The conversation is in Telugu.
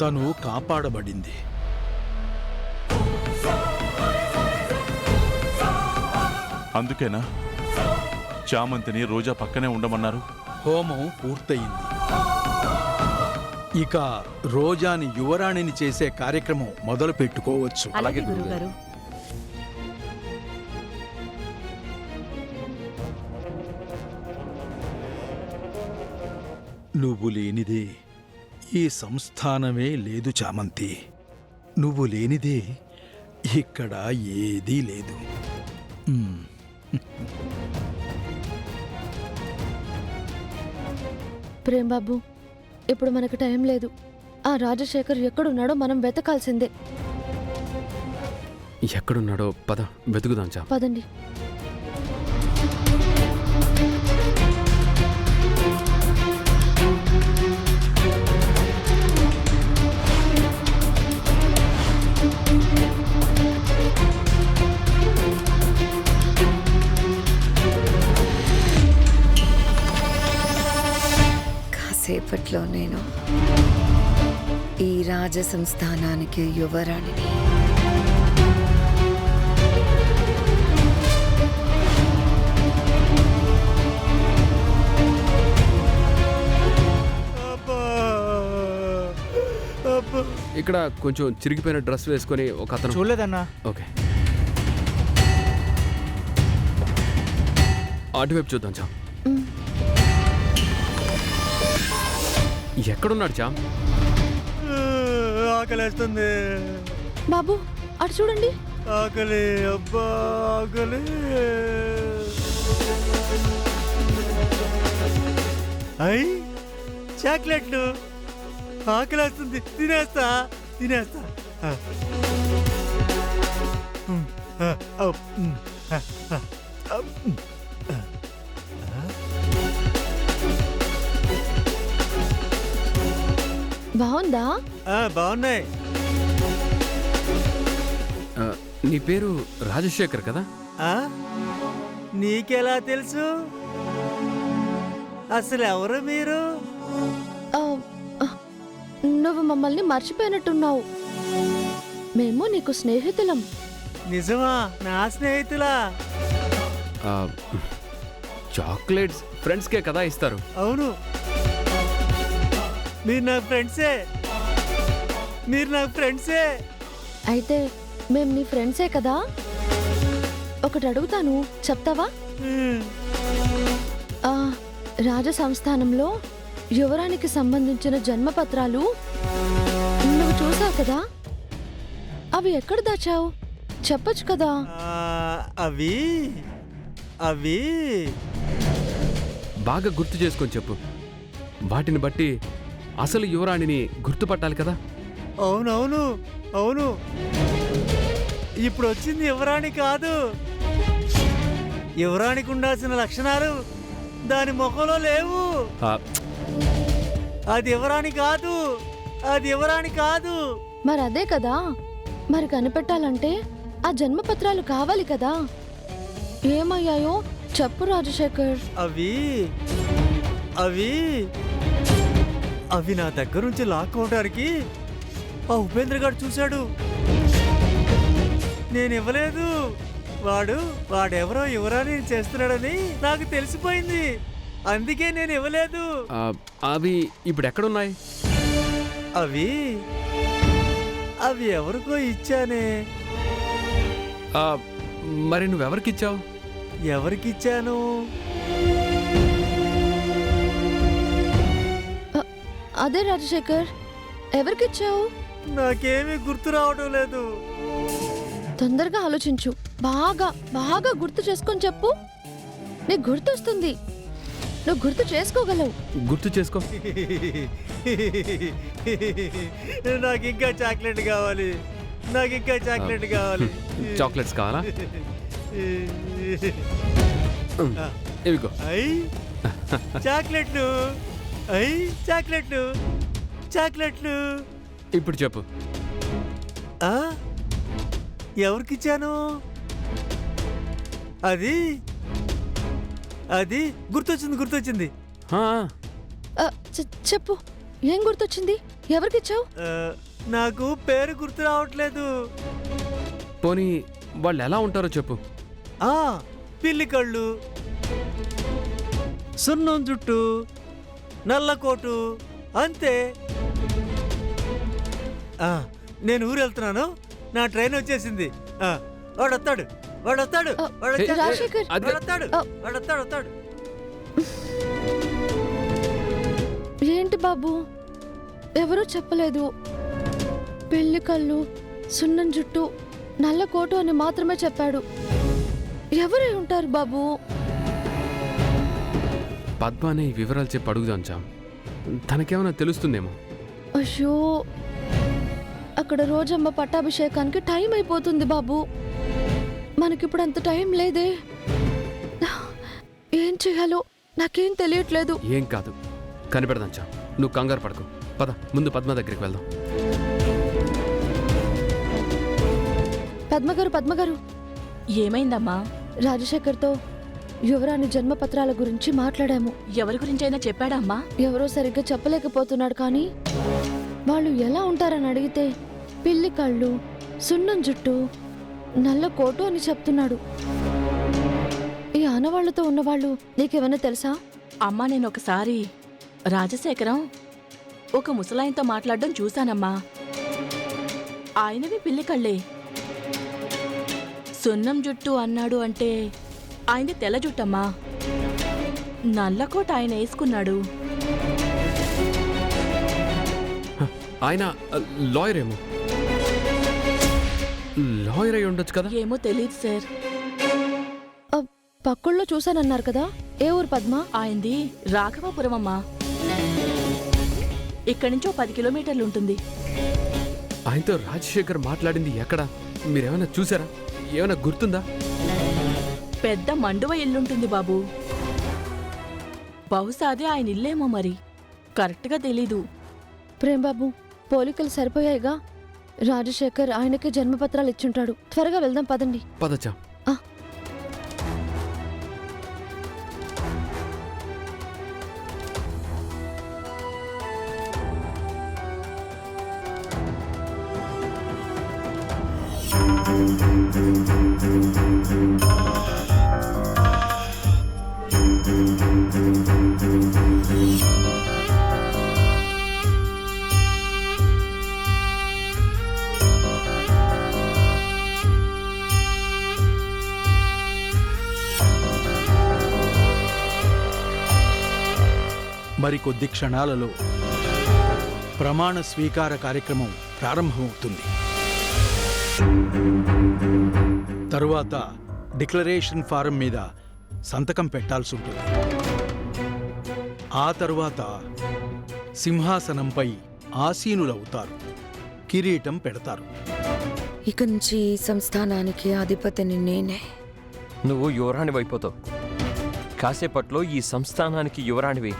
తను కాపాడబడింది. అందుకేనా చామంతిని రోజా పక్కనే ఉండమన్నారు? హోమం పూర్తయింది. ఇక రోజాని యువరాణిని చేసే కార్యక్రమం మొదలు పెట్టుకోవచ్చు. అలాగే గురువుగారు. నువ్వు లేనిదే ఈ సంస్థానమే లేదు చామంతి. నువ్వు లేనిదే ఇక్కడ ఏదీ లేదు. ప్రేమ్ బాబు, ఇప్పుడు మనకు టైం లేదు. ఆ రాజశేఖర్ ఎక్కడున్నాడో మనం వెతకాల్సిందే. ఎక్కడున్నాడో పద వెతుకుదాం. పదండి. కాసేపట్లో నేను ఈ రాజ సంస్థానానికి యువరాణిని. ఇక్కడ కొంచెం చిరిగిపోయిన డ్రెస్ వేసుకొని ఒక అతను. చూడలేదన్నా. ఓకే, అటువైపు చూద్దాం. చామ్ ఎక్కడున్నాడు? చామ్ ఆకలేస్తుంది బాబు, అటు చూడండి. ఆకలి, అబ్బా ఆకలి. అయ్యి చాక్లెట్లు. ఆకలేస్తుంది, తినేస్తా తినేస్తా. బాగుందా? బాగున్నాయి. నీ పేరు రాజశేఖర్ కదా? నీకెలా తెలుసు? అసలు ఎవరు మీరు? నువ్వు మమ్మల్ని మర్చిపోయినట్టున్నావు. మేము నీకు స్నేహితులం. నిజమా? నా స్నేహితులా? చాక్లెట్స్ ఫ్రెండ్స్కే కదా ఇస్తారు. అవును, మీరు నా ఫ్రెండ్సే. మీరు నా ఫ్రెండ్సే. అయితే మేము నీ ఫ్రెండ్సే కదా. ఒకటి అడుగుతాను, చెప్తావా? రాజ సంస్థానంలో యువరానికి సంబంధించిన జన్మపత్రాలు నువ్వు చూసావు కదా, అవి ఎక్కడ దాచావు? చెప్పొచ్చు కదా. అవి అవి బాగా గుర్తు చేసుకొని చెప్పు. వాటిని బట్టి అసలు యువరాణిని గుర్తుపట్టాలి కదా. అవునవును అవును. ఇప్పుడు వచ్చింది యువరాణి కాదు. యువరానికి ఉండాల్సిన లక్షణాలు దాని ముఖంలో లేవు. అది యువరాణి కాదు, అది యువరాణి కాదు. మరి అదే కదా. మరి కనిపెట్టాలంటే ఆ జన్మపత్రాలు కావాలి కదా. ఏమయ్యాయో చెప్పు రాజశేఖర్. అవి అవి అవి నా దగ్గర నుంచి లాక్కోవడానికి ఆ ఉపేంద్ర గారు చూశాడు. నేను ఇవ్వలేదు. వాడెవరో యువరాణి చేస్తున్నాడని నాకు తెలిసిపోయింది. అందుకే నేను ఇవ్వలేదు. అవి ఇప్పుడు ఎక్కడున్నాయి? అవి అవి ఎవరికో ఇచ్చానే. మరి నువ్వెవరికిచ్చావు? ఎవరికిచ్చాను? అదే రాజశేఖర్, ఎవరికిచ్చావు? నాకేమీ గుర్తు రావడం లేదు. తొందరగా ఆలోచించు. బాగా బాగా గుర్తు చేసుకొని చెప్పు. నీకు గుర్తొస్తుంది. నువ్వు గుర్తు చేసుకోగలవు. గుర్తు చేసుకో. నాకు ఇంకా చాక్లెట్ కావాలి. నాకు ఇంకా చాక్లెట్ కావాలి. చాక్లెట్స్ కావాలా? ఇవిగో. అయ్యి చాక్లెట్లు. అయ్యి చాక్లెట్లు. చాక్లెట్లు. ఇప్పుడు చెప్పు. ఎవరికిచ్చాను? అది అది గుర్తొచ్చింది. చెప్పు, ఏం గుర్తొచ్చింది? ఎవరికిచ్చావు? ఆ, నాకు పేరు గుర్తు రావట్లేదు. పోనీ వాళ్ళు ఎలా ఉంటారో చెప్పు. ఆ పిల్లి కళ్ళు, సున్నం జుట్టు, నల్ల కోటు, అంతే. ఆ, నేను ఊరు వెళ్తున్నాను, నా ట్రైన్ వచ్చేసింది. ఆ, వాడొస్తాడు వాడొస్తాడు వాడొచ్చేస్తాడు. రాజశేఖర్, వాడొస్తాడు వాడొస్తాడు వస్తాడు. ఏంటి బాబు, ఎవరూ చెప్పలేదు. పెళ్లి కళ్ళు, సున్నం జుట్టు, నల్ల కోటు అని మాత్రమే చెప్పాడు. ఎవరై ఉంటారు బాబు? పద్మ అనే ఈ వివరాలు చెప్పి అడుగుదాం చామ్, తనకేమైనా తెలుస్తుందేమో. అయ్యో, అక్కడ రోజమ్మ పట్టాభిషేకానికి టైం అయిపోతుంది బాబు. మనకిప్పుడు అంత టైం లేదే. ఏం చేయాలో నాకేం తెలియట్లేదు. ఏం కాదు, కనిపెడదాం చామ్, నువ్వు కంగారు పడకు. పద, ముందు పద్మ దగ్గరికి వెళ్దాం. పద్మగారు, ఏమైందమ్మా? రాజశేఖర్తో యువరాణి జన్మపత్రాల గురించి మాట్లాడాము. ఎవరి గురించైనా చెప్పాడమ్మా? ఎవరో సరిగ్గా చెప్పలేకపోతున్నాడు, కానీ వాళ్ళు ఎలా ఉంటారని అడిగితే పిల్లి కళ్ళు, సున్నం జుట్టు, నల్ల కోటు అని చెప్తున్నాడు. ఈ ఆనవాళ్లతో ఉన్నవాళ్ళు నీకేమైనా తెలుసా? అమ్మా, నేను ఒకసారి రాజశేఖరం ఒక ముసలాయనతో మాట్లాడడం చూశానమ్మా. ఆయనవి పిల్లి కళ్ళే. సున్నం జుట్టు అన్నాడు అంటే ఆయనది తెల్ల జుట్టమ్మా. నల్లకోట ఆయన వేసుకున్నాడు. ఆయన లాయర్ ఏమో, లాయర్ అయి ఉండొచ్చు కదా. ఏమో తెలియదు సార్. పక్కుల్లో చూశానన్నారు కదా, ఏ ఊరు పద్మ? ఆయనది రాఘవాపురం అమ్మా. ఇక్కడి నుంచి 10 కిలోమీటర్లు ఉంటుంది. ఆయనతో రాజశేఖర్ మాట్లాడింది ఎక్కడ? మీరేమైనా చూసారా? ఏమైనా గుర్తుందా? పెద్ద మండువ ఇల్లుంటుంది బాబు. బహుశా అదే ఆయన ఇల్లేమో, మరి కరెక్ట్గా తెలీదు. ప్రేమ్ బాబు, పోలికలు సరిపోయాయిగా. రాజశేఖర్ ఆయనకే జన్మపత్రాలు ఇచ్చుంటాడు. త్వరగా వెళ్దాం పదండి. పదచా. మరికొద్ది క్షణాలలో ప్రమాణ స్వీకార కార్యక్రమం ప్రారంభమవుతుంది. తరువాత డిక్లరేషన్ ఫారం మీద సంతకం పెట్టాల్సి ఉంటుంది. ఆ తరువాత సింహాసనంపై ఆసీనులవుతారు, కిరీటం పెడతారు. ఇక నుంచి ఈ సంస్థానానికి అధిపతిని నేనే. నువ్వు యువరాణివైపోతావు. కాసేపట్లో ఈ సంస్థానానికి యువరాణివి